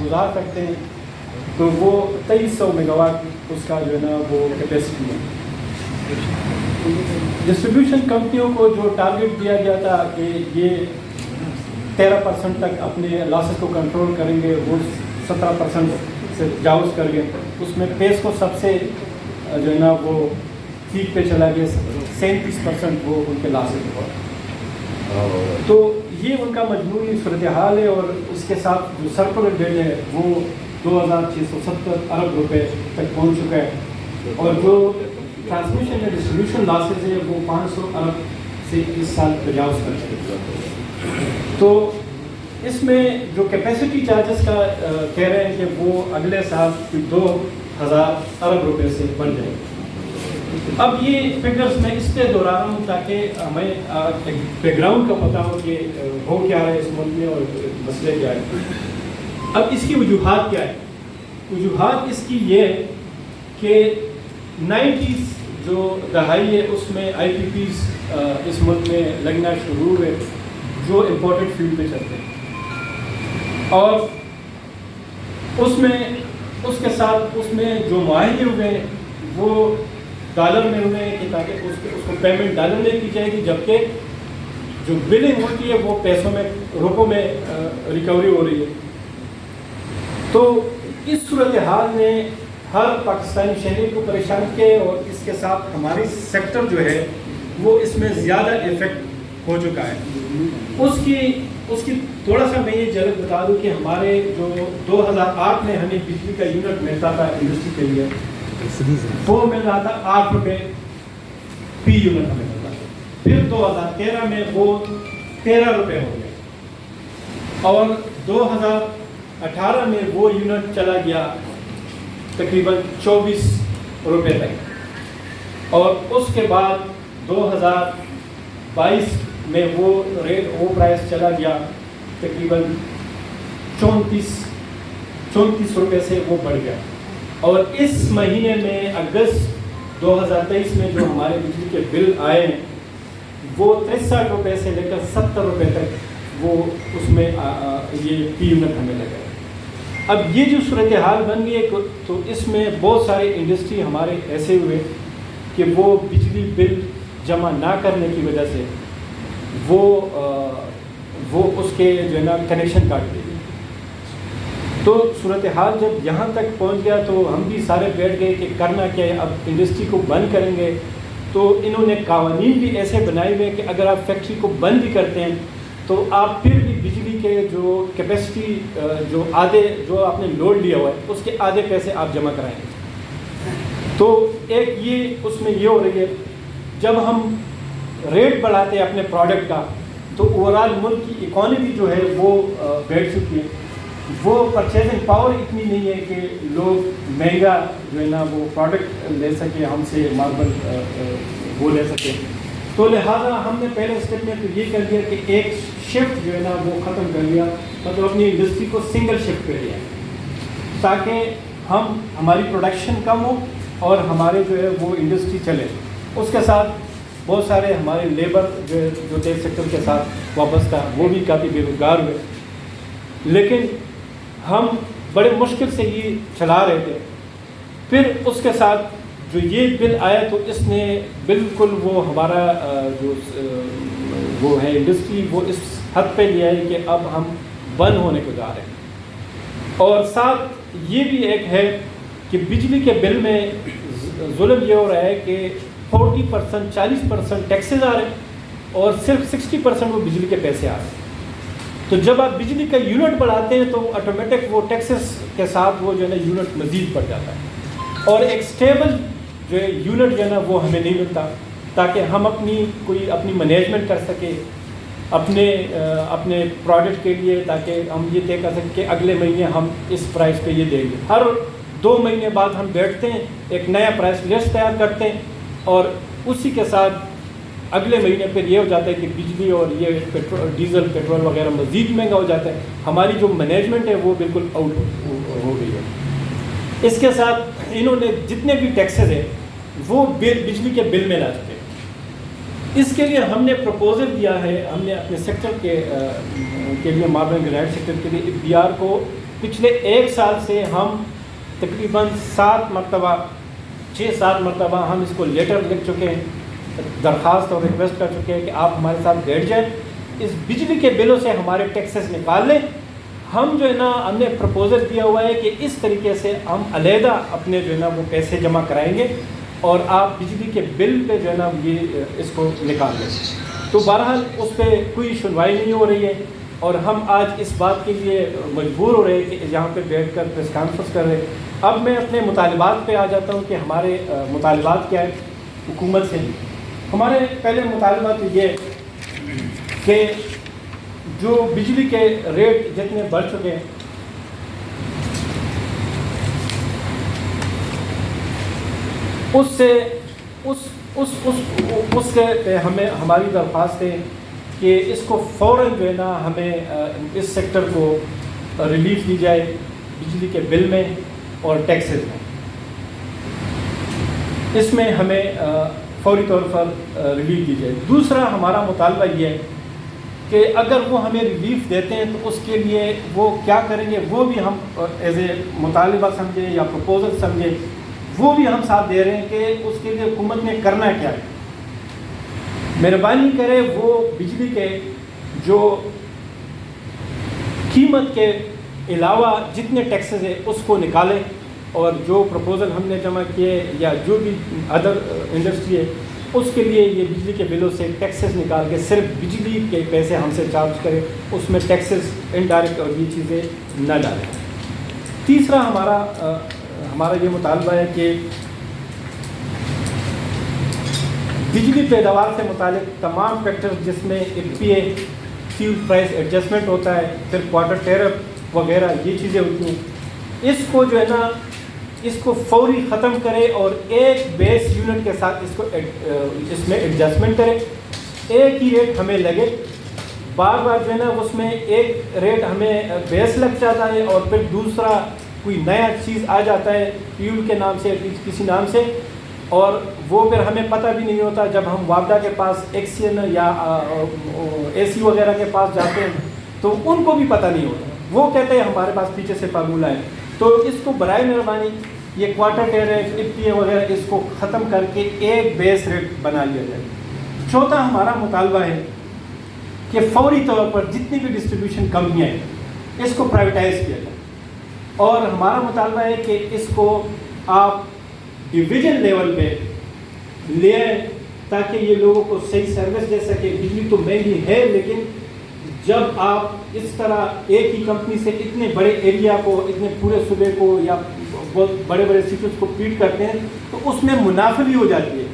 گزار سکتے ہیں، تو وہ 2300 میگاواٹ اس کا جو ہے نا وہ کیپیسٹی ہے۔ ڈسٹریبیوشن کمپنیوں کو جو ٹارگیٹ دیا گیا تھا کہ یہ 13% تک اپنے لاسز کو کنٹرول کریں گے، وہ 17% سے تجاوز کر گئے۔ اس میں پیس کو سب سے جو ہے نا وہ پیک پہ چلا گیا، 37% وہ ان کے لاسز ہوا۔ تو یہ ان کا مجموعی صورتحال ہے، اور اس کے ساتھ جو سرکولر ڈیٹ ہے وہ 2670 ارب روپے تک پہنچ چکا ہے، اور جو ٹرانسمیشن یا ڈسٹریبیوشن لاسز ہے وہ 500 ارب سے اس سال تجاوز کر چکے۔ تو اس میں جو کیپیسٹی چارجز کا کہہ رہے ہیں کہ وہ اگلے سال 2000 ارب روپے سے بڑھ جائے گا۔ اب یہ فگرز میں اس لیے دہرا رہا ہوں تاکہ ہمیں ایک بیک گراؤنڈ کا پتہ ہو کہ ہو کیا ہے اس ملک میں اور مسئلے کیا ہے۔ اب اس کی وجوہات کیا ہے؟ وجوہات اس کی یہ ہے کہ 90s جو دہائی ہے اس میں آئی پی پیز اس ملک میں لگنا شروع ہوئے جو امپورٹڈ فیلڈ پہ چلتے ہیں، اور اس میں اس کے ساتھ اس میں جو معاہدے ہوئے وہ ڈالر میں ہوئے ہیں کہ تاکہ اس کو پیمنٹ ڈالر میں کی جائے گی، جبکہ جو بلنگ ہوتی ہے وہ پیسوں میں روپوں میں ریکوری ہو رہی ہے۔ تو اس صورتحال نے ہر پاکستانی شہری کو پریشان کیا، اور اس کے ساتھ ہماری سیکٹر جو ہے وہ اس میں زیادہ افیکٹ ہو چکا ہے۔ اس کی تھوڑا سا میں یہ جھلک بتا دوں کہ ہمارے جو 2008 میں ہمیں بجلی کا یونٹ ملتا تھا انڈسٹری کے لیے، وہ مل رہا تھا 8 روپے فی یونٹ ہمیں ملتا تھا۔ پھر 2013 میں وہ 13 روپے ہو گیا، اور 2018 میں وہ یونٹ چلا گیا تقریباً 24 روپے تک، اور اس کے بعد 2022 میں وہ پرائس چلا گیا تقریباً 34 روپے سے وہ بڑھ گیا۔ اور اس مہینے میں اگست 2023 میں جو ہمارے بجلی کے بل آئے ہیں وہ 63 روپے سے لے کر 70 روپے تک وہ اس میں یہ پی یونٹ ہمیں لگا ہے۔ اب یہ جو صورتحال بن گئی ہے تو اس میں بہت سارے انڈسٹری ہمارے ایسے ہوئے کہ وہ بجلی بل جمع نہ کرنے کی وجہ سے وہ اس کے جو ہے نا کنیکشن کاٹ دیے۔ تو صورتحال جب یہاں تک پہنچ گیا تو ہم بھی سارے بیٹھ گئے کہ کرنا کیا ہے، اب انڈسٹری کو بند کریں گے۔ تو انہوں نے قوانین بھی ایسے بنائے ہوئے کہ اگر آپ فیکٹری کو بند بھی کرتے ہیں تو آپ پھر بھی بجلی کے جو کیپیسٹی جو آپ نے لوڈ لیا ہوا ہے اس کے آدھے پیسے آپ جمع کرائیں گے۔ تو ایک یہ اس میں یہ ہو رہی ہے، جب ہم ریٹ بڑھاتے ہیں اپنے پروڈکٹ کا تو اوورآل ملک کی اکانومی جو ہے وہ بیٹھ چکی ہے، وہ پرچیزنگ پاور اتنی نہیں ہے کہ لوگ مہنگا جو ہے نا وہ پروڈکٹ لے سکے ہم سے ماربل وہ لے سکے۔ تو لہٰذا ہم نے پہلے اسٹیپ میں تو یہ کر دیا کہ ایک شفٹ جو ہے نا وہ ختم کر لیا، مطلب اپنی انڈسٹری کو سنگل شفٹ کر لیا تاکہ ہماری پروڈکشن کم ہو اور ہمارے جو ہے وہ انڈسٹری چلے۔ اس کے ساتھ بہت سارے ہمارے لیبر جو تیل سیکٹر کے ساتھ وابستہ وہ بھی کافی بے روزگار ہوئے، لیکن ہم بڑے مشکل سے یہ چلا رہے تھے۔ پھر اس کے ساتھ جو یہ بل آیا تو اس نے بالکل وہ ہمارا جو وہ ہے انڈسٹری وہ اس حد پہ لیا ہے کہ اب ہم بند ہونے کو جا رہے ہیں۔ اور ساتھ یہ بھی ایک ہے کہ بجلی کے بل میں ظلم یہ ہو رہا ہے کہ 40% 40% ٹیکسز آ رہے ہیں اور صرف 60% وہ بجلی کے پیسے آ رہے ہیں۔ تو جب آپ بجلی کا یونٹ بڑھاتے ہیں تو آٹومیٹک وہ ٹیکسز کے ساتھ وہ جو ہے نا یونٹ مزید بڑھ جاتا ہے، اور ایک سٹیبل جو ہے یونٹ جو ہے نا وہ ہمیں نہیں ملتا تاکہ ہم اپنی مینجمنٹ کر سکیں اپنے پروڈکٹ کے لیے، تاکہ ہم یہ طے کر سکیں کہ اگلے مہینے ہم اس پرائس پہ یہ دیں گے۔ ہر 2 مہینے بعد ہم بیٹھتے ہیں، ایک نیا پرائس لسٹ تیار کرتے ہیں، اور اسی کے ساتھ اگلے مہینے پھر یہ ہو جاتا ہے کہ بجلی اور یہ ڈیزل پیٹرول وغیرہ مزید مہنگا ہو جاتا ہے۔ ہماری جو مینجمنٹ ہے وہ بالکل آؤٹ ہو گئی ہے۔ اس کے ساتھ انہوں نے جتنے بھی ٹیکسز ہیں وہ بجلی کے بل میں لا چکے ہیں۔ اس کے لیے ہم نے پروپوزل دیا ہے، ہم نے اپنے سیکٹر کے لیے ماربل گرینائٹ سیکٹر کے لیے BR کو پچھلے 1 سال سے ہم تقریباً 7 مرتبہ 6-7 مرتبہ ہم اس کو لیٹر لکھ چکے ہیں، درخواست اور ریکویسٹ کر چکے ہیں کہ آپ ہمارے ساتھ بیٹھ جائیں، اس بجلی کے بلوں سے ہمارے ٹیکسز نکال لیں. ہم جو ہے نا ہم نے پرپوزل دیا ہوا ہے کہ اس طریقے سے ہم علیحدہ اپنے جو ہے نا وہ پیسے جمع کرائیں گے اور آپ بجلی کے بل پہ جو ہے نا یہ اس کو نکال لیں. تو بہرحال اس پہ کوئی سنوائی نہیں ہو رہی ہے اور ہم آج اس بات کے لیے مجبور ہو رہے ہیں کہ یہاں پہ بیٹھ کر پریس کانفرنس کر رہے ہیں. اب میں اپنے مطالبات پہ آ جاتا ہوں کہ ہمارے مطالبات کیا ہے حکومت سے. ہمارے پہلے مطالبات یہ کہ جو بجلی کے ریٹ جتنے بڑھ چکے ہیں اس کے ہماری درخواست ہے کہ اس کو فوراً جو ہے نا ہمیں اس سیکٹر کو ریلیف دی جائے بجلی کے بل میں اور ٹیکسز میں. اس میں ہمیں فوری طور پر ریلیف دی جائے. دوسرا ہمارا مطالبہ یہ ہے کہ اگر وہ ہمیں ریلیف دیتے ہیں تو اس کے لیے وہ کیا کریں گے وہ بھی ہم ایز اے مطالبہ سمجھیں یا پرپوزل سمجھیں، وہ بھی ہم ساتھ دے رہے ہیں کہ اس کے لیے حکومت نے کرنا کیا ہے. مہربانی کرے وہ بجلی کے جو قیمت کے علاوہ جتنے ٹیکسز ہیں اس کو نکالیں اور جو پرپوزل ہم نے جمع کیے یا جو بھی ادر انڈسٹری ہے اس کے لیے یہ بجلی کے بلوں سے ٹیکسز نکال کے صرف بجلی کے پیسے ہم سے چارج کریں، اس میں ٹیکسز انڈائریکٹ اور یہ چیزیں نہ ڈالیں. تیسرا ہمارا یہ مطالبہ ہے کہ بجلی پیداوار سے متعلق تمام فیکٹرز جس میں ایک پی اے فیول پرائس ایڈجسٹمنٹ ہوتا ہے، پھر کوارٹر ٹیرف وغیرہ یہ چیزیں ہوتی ہیں، اس کو جو ہے نا اس کو فوری ختم کرے اور ایک بیس یونٹ کے ساتھ اس میں ایڈجسٹمنٹ کرے. ایک ہی ریٹ ہمیں لگے. بار بار جو ہے نا اس میں ایک ریٹ ہمیں بیس لگ جاتا ہے اور پھر دوسرا کوئی نیا چیز آ جاتا ہے فیول کے نام سے کسی نام سے اور وہ پھر ہمیں پتہ بھی نہیں ہوتا. جب ہم وابڈا کے پاس ایکسین یا اے سی وغیرہ کے پاس جاتے ہیں تو ان کو بھی پتہ نہیں ہوتا، وہ کہتے ہیں ہمارے پاس پیچھے سے فارمولہ ہے. تو اس کو برائے مہربانی یہ کوارٹر ٹیرف پی اے وغیرہ اس کو ختم کر کے ایک بیس ریٹ بنا لیا جائے. چوتھا ہمارا مطالبہ ہے کہ فوری طور پر جتنی بھی ڈسٹریبیوشن کمپنیاں ہیں اس کو پرائیویٹائز کیا جائے اور ہمارا مطالبہ ہے کہ اس کو آپ ڈویژن لیول پہ لے آئیں تاکہ یہ لوگوں کو صحیح سروس دے سکے. بجلی تو مہنگی ہے لیکن جب آپ اس طرح ایک ہی کمپنی سے اتنے بڑے ایریا کو اتنے پورے صوبے کو یا بہت بڑے بڑے سٹیز کو فیڈ کرتے ہیں تو اس میں منافع ہو جاتی ہے.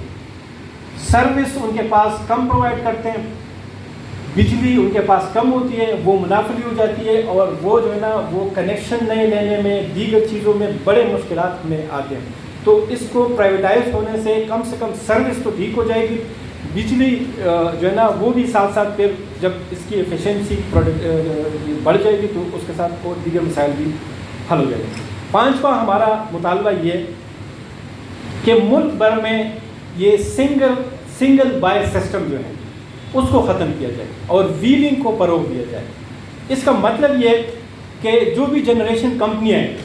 سروس ان کے پاس کم پرووائڈ کرتے ہیں، بجلی ان کے پاس کم ہوتی ہے، وہ منافع ہو جاتی ہے اور وہ جو ہے نا وہ کنیکشن نئے لینے میں دیگر چیزوں میں بڑے مشکلات میں آتے ہیں. تو اس کو پرائیویٹائز ہونے سے کم سروس تو ٹھیک ہو جائے گی، بجلی جو ہے نا وہ بھی ساتھ ساتھ پھر جب اس کی ایفیشنسی بڑھ جائے گی تو اس کے ساتھ اور دیگر مسائل بھی حل ہو جائے گا. پانچواں ہمارا مطالبہ یہ کہ ملک بھر میں یہ سنگل بائر سسٹم جو ہے اس کو ختم کیا جائے اور ویلنگ کو فروغ دیا جائے. اس کا مطلب یہ کہ جو بھی جنریشن کمپنیاں ہیں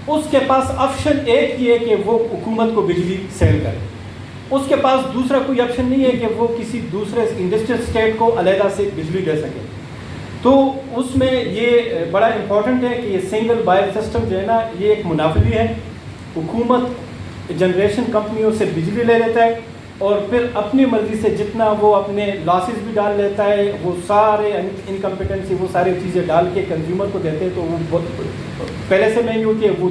اس کے پاس آپشن ایک ہی ہے کہ وہ حکومت کو بجلی سیل کرے، اس کے پاس دوسرا کوئی آپشن نہیں ہے کہ وہ کسی دوسرے انڈسٹریل اسٹیٹ کو علیحدہ سے بجلی دے سکے. تو اس میں یہ بڑا امپورٹنٹ ہے کہ یہ سنگل بائر سسٹم جو ہے نا یہ ایک منافع ہے. حکومت جنریشن کمپنیوں سے بجلی لے لیتا ہے اور پھر اپنی مرضی سے جتنا وہ اپنے لاسز بھی ڈال لیتا ہے، وہ سارے انکمپیٹنسی وہ ساری چیزیں ڈال کے کنزیومر کو دیتے ہیں تو وہ بہت پہلے سے مہنگی ہوتی ہے، وہ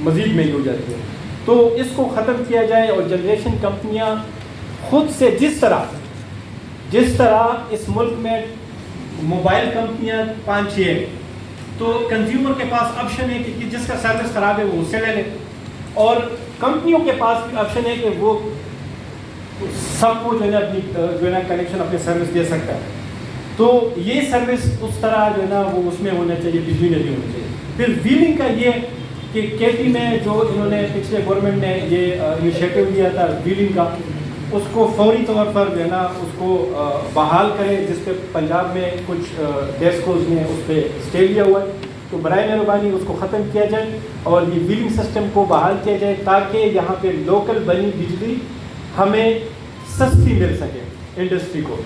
مزید مہنگی ہو جاتی ہے. تو اس کو ختم کیا جائے اور جنریشن کمپنیاں خود سے جس طرح اس ملک میں موبائل کمپنیاں 5-6 ہیں تو کنزیومر کے پاس آپشن ہے کہ جس کا سروس خراب ہے وہ اس سے لے لے اور کمپنیوں کے پاس بھی آپشن ہے کہ وہ سب کو جو ہے نا کنیکشن اپنے سروس دے سکتا ہے. تو یہ سروس اس طرح جو ہے نا وہ اس میں ہونا چاہیے، بجلی میں بھی ہونا چاہیے. پھر ویلنگ کا یہ کہ کے پی میں جو انہوں نے پچھلے گورنمنٹ نے یہ انیشیٹو لیا تھا ویلنگ کا، اس کو فوری طور پر جو ہے نا اس کو بحال کرے، جس پہ پنجاب میں کچھ ڈیسکوز نے اس پہ اسٹے لیا ہوا ہے. تو برائے مہربانی اس کو ختم کیا جائے اور یہ ویلنگ سسٹم کو بحال کیا جائے تاکہ یہاں پہ لوکل بنی بجلی ہمیں سستی مل سکے انڈسٹری کو.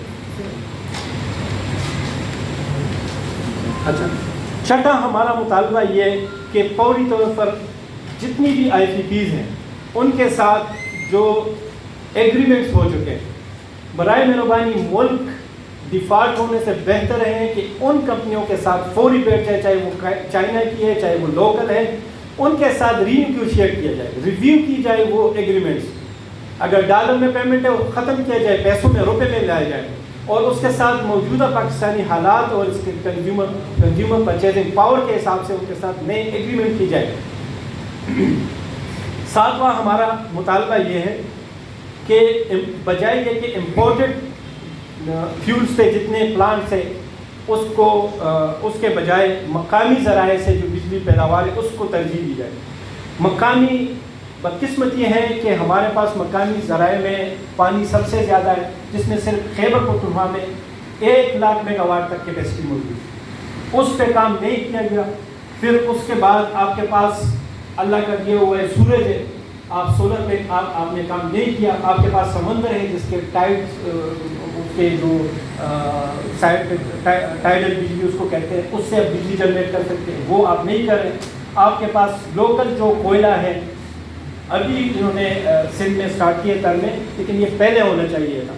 اچھا چھٹا ہمارا مطالبہ یہ کہ فوری طور پر جتنی بھی آئی پی پیز ہیں ان کے ساتھ جو ایگریمنٹس ہو چکے ہیں برائے مہربانی ملک ڈیفالٹ ہونے سے بہتر ہے کہ ان کمپنیوں کے ساتھ فوری بیٹھ جائے, چاہے وہ چائنا کی ہے چاہے وہ لوکل ہے, ان کے ساتھ ری نیگوشیٹ کیا جائے, ریویو کی جائے وہ ایگریمنٹس. اگر ڈالر میں پیمنٹ ہے وہ ختم کیا جائے, پیسوں میں روپے میں لایا جائے اور اس کے ساتھ موجودہ پاکستانی حالات اور اس کے کنزیومر پرچیزنگ پاور کے حساب سے ان کے ساتھ نئے ایگریمنٹ کی جائے. ساتواں ہمارا مطالبہ یہ ہے کہ بجائے یہ کہ امپورٹڈ فیولز پہ جتنے پلانٹس ہیں اس کے بجائے مقامی ذرائع سے جو بجلی پیداوار ہے اس کو ترجیح دی جائے. مقامی بدقسمت یہ ہے کہ ہمارے پاس مقامی ذرائع میں پانی سب سے زیادہ ہے, جس میں صرف خیبر پختونخوا میں 1,00,000 میگا واٹ تک کیپیسٹی موجود ہے. اس پہ کام نہیں کیا گیا. پھر اس کے بعد آپ کے پاس اللہ کا دیا ہوا ہے سورج ہے, آپ سولر پہ آپ نے کام نہیں کیا. آپ کے پاس سمندر ہے جس کے اس کے جو ٹائیڈل بجلی اس کو کہتے ہیں, اس سے آپ بجلی جنریٹ کر سکتے ہیں, وہ آپ نہیں کر رہے. آپ کے پاس لوکل جو کوئلہ ہے ابھی انہوں نے سندھ میں اسٹارٹ کیے ترنے, لیکن یہ پہلے ہونا چاہیے تھا.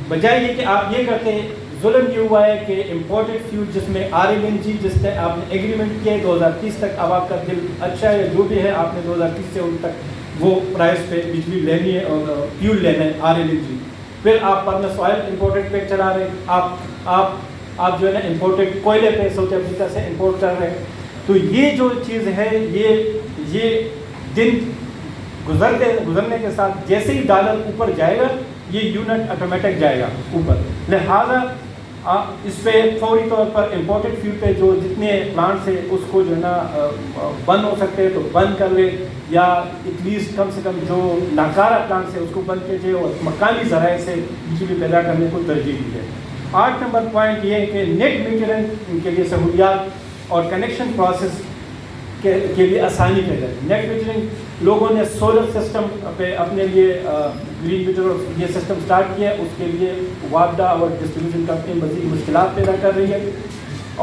بجائے یہ کہ آپ یہ کرتے ہیں, ظلم یہ ہوا ہے کہ امپورٹڈ فیول جس میں RLNG جس سے آپ نے ایگریمنٹ کیا ہے 2030 تک, اب آپ کا دل اچھا ہے جو بھی ہے آپ نے 2030 سے ان تک وہ پرائز پہ بجلی لینی ہے اور فیول لینا ہے RLNG. پھر آپ پرنس آئل امپورٹڈ پہ چلا رہے ہیں, آپ جو ہے نا امپورٹڈ کوئلے پہ ساؤتھ افریقہ سے امپورٹ کر رہے ہیں. تو یہ جو چیز ہے یہ دن گزرنے کے ساتھ جیسے ہی ڈالر اوپر جائے گا یہ یونٹ آٹومیٹک جائے گا اوپر. لہٰذا اس پہ فوری طور پر امپورٹڈ فیول پہ جو جتنے پلانٹس ہیں اس کو جو ہے نا بند ہو سکتے ہیں تو بند کر لے, یا ایٹ لیسٹ کم سے کم جو ناکارہ پلانٹس ہیں اس کو بند کیجیے اور مقامی ذرائع سے بجلی پیدا کرنے کو ترجیح دی جائے. 8 نمبر پوائنٹ یہ ہے کہ نیٹ میٹرنگ کے لیے سہولیات اور کنیکشن پروسیس کے لیے آسانی کر جائے. نیٹ میٹرنگ لوگوں نے سولر سسٹم پہ اپنے لیے گرین میٹر یہ سسٹم سٹارٹ کیا ہے, اس کے لیے وابڈا اور ڈسٹریبیوشن کمپنی مزید مشکلات پیدا کر رہی ہے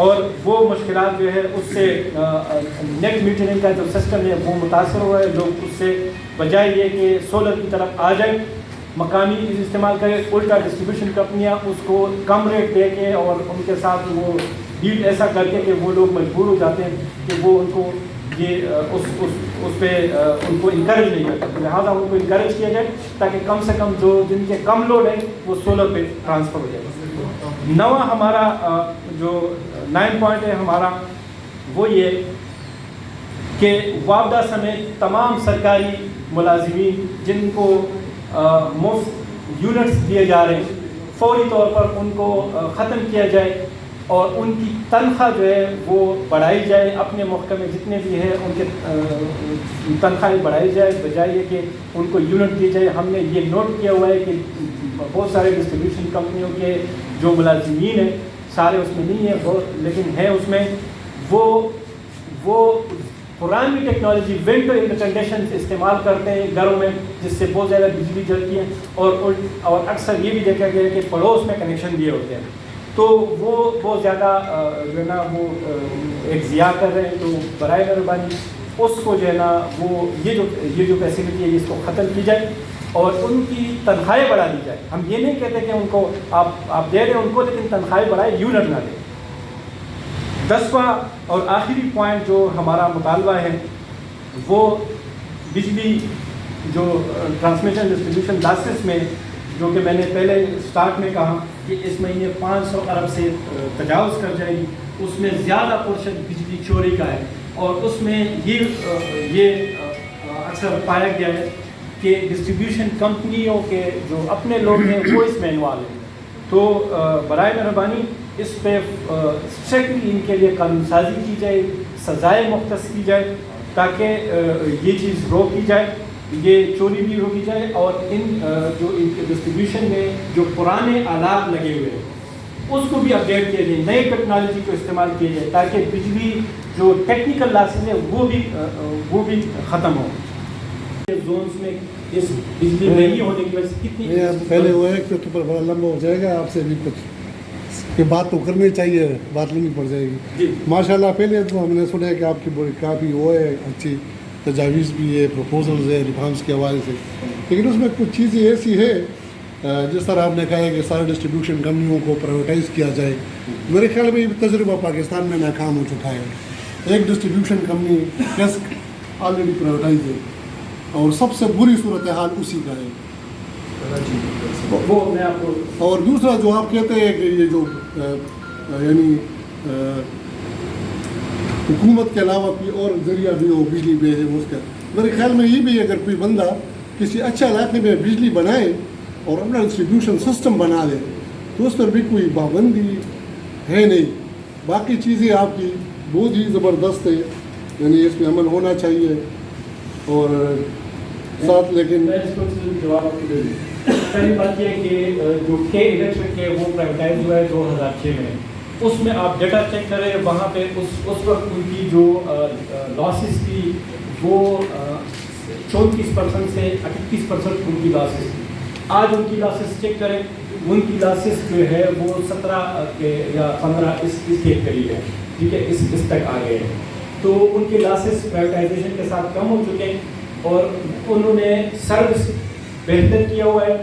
اور وہ مشکلات جو ہے اس سے نیٹ میٹرنگ کا جو سسٹم ہے وہ متاثر ہوا ہے. لوگ اس سے بجائے یہ کہ سولر کی طرف آ جائیں مقامی استعمال کریں, الٹا ڈسٹریبیوشن کمپنیاں اس کو کم ریٹ دے کے اور ان کے ساتھ وہ ڈیل ایسا کر کے کہ وہ لوگ مجبور ہو جاتے ہیں کہ وہ ان کو یہ اس پہ ان کو انکریج نہیں کرتے. لہٰذا ان کو انکریج کیا جائے تاکہ کم سے کم جو جن کے کم لوڈ ہیں وہ سولر پہ ٹرانسفر ہو جائے. نواں ہمارا جو 9 پوائنٹ ہے ہمارا وہ یہ کہ وابڈا سمیت تمام سرکاری ملازمین جن کو مفت یونٹس دیے جا رہے ہیں فوری طور پر ان کو ختم کیا جائے اور ان کی تنخواہ جو ہے وہ بڑھائی جائے. اپنے محکمے جتنے بھی ہیں ان کے تنخواہیں بڑھائی جائے بجائے یہ کہ ان کو یونٹ دی جائے. ہم نے یہ نوٹ کیا ہوا ہے کہ بہت سارے ڈسٹریبیوشن کمپنیوں کے جو ملازمین ہیں سارے اس میں نہیں ہیں بہت لیکن ہیں اس میں, وہ پرانی ٹیکنالوجی ونڈو انٹرکنڈیشن استعمال کرتے ہیں گھروں میں جس سے بہت زیادہ بجلی جلتی ہے اور اکثر یہ بھی دیکھا گیا ہے کہ پڑوس میں کنیکشن دیے ہوتے ہیں تو وہ بہت زیادہ جو ہے نا وہ ایک ضیاع کر رہے ہیں. تو برائے مہربانی اس کو جو ہے نا وہ یہ جو فیسلٹی ہے اس کو ختم کی جائے اور ان کی تنخواہیں بڑھا دی جائے. ہم یہ نہیں کہتے کہ ان کو آپ دے رہے ہیں ان کو, لیکن تنخواہیں بڑھائے یونٹ نہ دیں. 10واں اور آخری پوائنٹ جو ہمارا مطالبہ ہے وہ بجلی جو ٹرانسمیشن ڈسٹریبیوشن لاسز میں جو کہ میں نے پہلے سٹارٹ میں کہا کہ اس مہینے 500 ارب سے تجاوز کر جائے گی, اس میں زیادہ پورشن بجلی چوری کا ہے اور اس میں یہ اکثر پایا گیا ہے کہ ڈسٹریبیوشن کمپنیوں کے جو اپنے لوگ ہیں وہ اس میں انوالو ہیں. تو برائے مہربانی اس پہ اسٹرکٹلی ان کے لیے قانون سازی کی جائے, سزائیں مختص کی جائے تاکہ یہ چیز روکی جائے, یہ چوری بھی روکی جائے اور ان جو ڈسٹریبیوشن میں جو پرانے آلات لگے ہوئے ہیں اس کو بھی اپڈیٹ کیا جائے, نئے ٹیکنالوجی کو استعمال کیا جائے تاکہ بجلی جو ٹیکنیکل لاسز ہیں وہ بھی ختم ہو. زونس میں اس بجلی مہنگی ہونے کی وجہ سے کتنی پہلے وہ ہے کہ اس پر بڑا لمبا ہو جائے گا, آپ سے بھی کچھ یہ بات تو کرنی چاہیے, بات لمبی پڑ جائے گی. ماشاءاللہ پہلے تو ہم نے سنا ہے کہ آپ کی بڑی کافی وہ ہے, اچھی تجاویز بھی ہے, پروپوزلز ہے ریفارمس کے حوالے سے, لیکن اس میں کچھ چیزیں ایسی ہے جس طرح آپ نے کہا ہے کہ سارے ڈسٹریبیوشن کمپنیوں کو پرائیویٹائز کیا جائے. میرے خیال میں یہ تجربہ پاکستان میں ناکام ہو چکا ہے. ایک ڈسٹریبیوشن کمپنی کیسک آلریڈی پرائیویٹائز ہے اور سب سے بری صورتحال اسی کا ہے. وہ میں آپ کو, اور دوسرا جو آپ کہتے ہیں کہ یہ جو یعنی حکومت کے علاوہ کوئی اور ذریعہ بھی ہو بجلی بھیجے اس کا, میرے خیال میں یہ بھی اگر کوئی بندہ کسی اچھے علاقے میں بجلی بنائے اور اپنا ڈسٹریبیوشن سسٹم بنا دے تو اس پر بھی کوئی پابندی ہے نہیں. باقی چیزیں آپ کی بہت ہی زبردست ہے, یعنی اس پہ عمل ہونا چاہیے. اور ساتھ لیکن میں اس کو جواب آپ کو دے دوں. پہلی بات یہ ہے کہ جو کے الیکٹرک ہے وہ پرائیویٹائز ہوا ہے 2006 میں. اس میں آپ ڈیٹا چیک کریں, وہاں پہ اس وقت ان کی جو لاسز تھی وہ 34% سے 38% ان کی لاسز تھی. آج ان کی لاسز چیک کریں, ان کی لاسز جو ہے وہ 17 کے یا 15 اس کے قریب ہے. ٹھیک ہے, اس تک آ گئے ہیں. تو ان کے لاسز پرائیویٹائزیشن کے ساتھ کم ہو چکے ہیں اور انہوں نے سروس بہتر کیا ہوا ہے.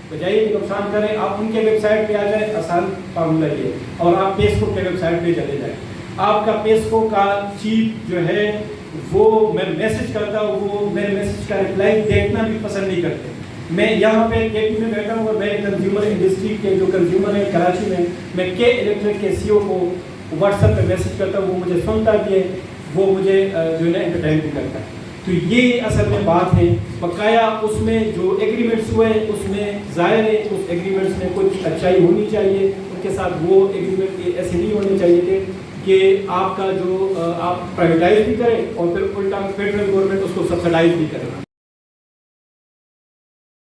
بجائے کہ نقصان کریں, آپ ان کے ویب سائٹ پہ آ جائیں, آسان فارمولہ یہ, اور آپ پیسکو کے ویب سائٹ پہ چلے جائیں. آپ کا پیسکو کا چیف جو ہے وہ میں میسج کرتا ہوں, وہ میرے میسج کا رپلائی دیکھنا بھی پسند نہیں کرتے. میں یہاں پہ کے پی میں بیٹھا ہوں اور میں کنزیومر انڈسٹری کے جو کنزیومر ہیں کراچی میں کے الیکٹرک کے سی او کو واٹس ایپ پہ میسج کرتا ہوں, وہ مجھے سنتا بھی ہے, وہ مجھے جو ہے نا انٹرٹین بھی کرتا ہے. تو یہ اصل میں بات ہے. بقایا اس میں جو ایگریمنٹس ہوئے اس میں ظاہر ہے اس ایگریمنٹس میں کچھ اچھائی ہونی چاہیے, ان کے ساتھ وہ ایگریمنٹ ایسے نہیں ہونے چاہیے تھے کہ آپ کا جو آپ پرائیویٹائز بھی کریں اور پھر الٹا فیڈرل گورنمنٹ اس کو سبسڈائز بھی کرے.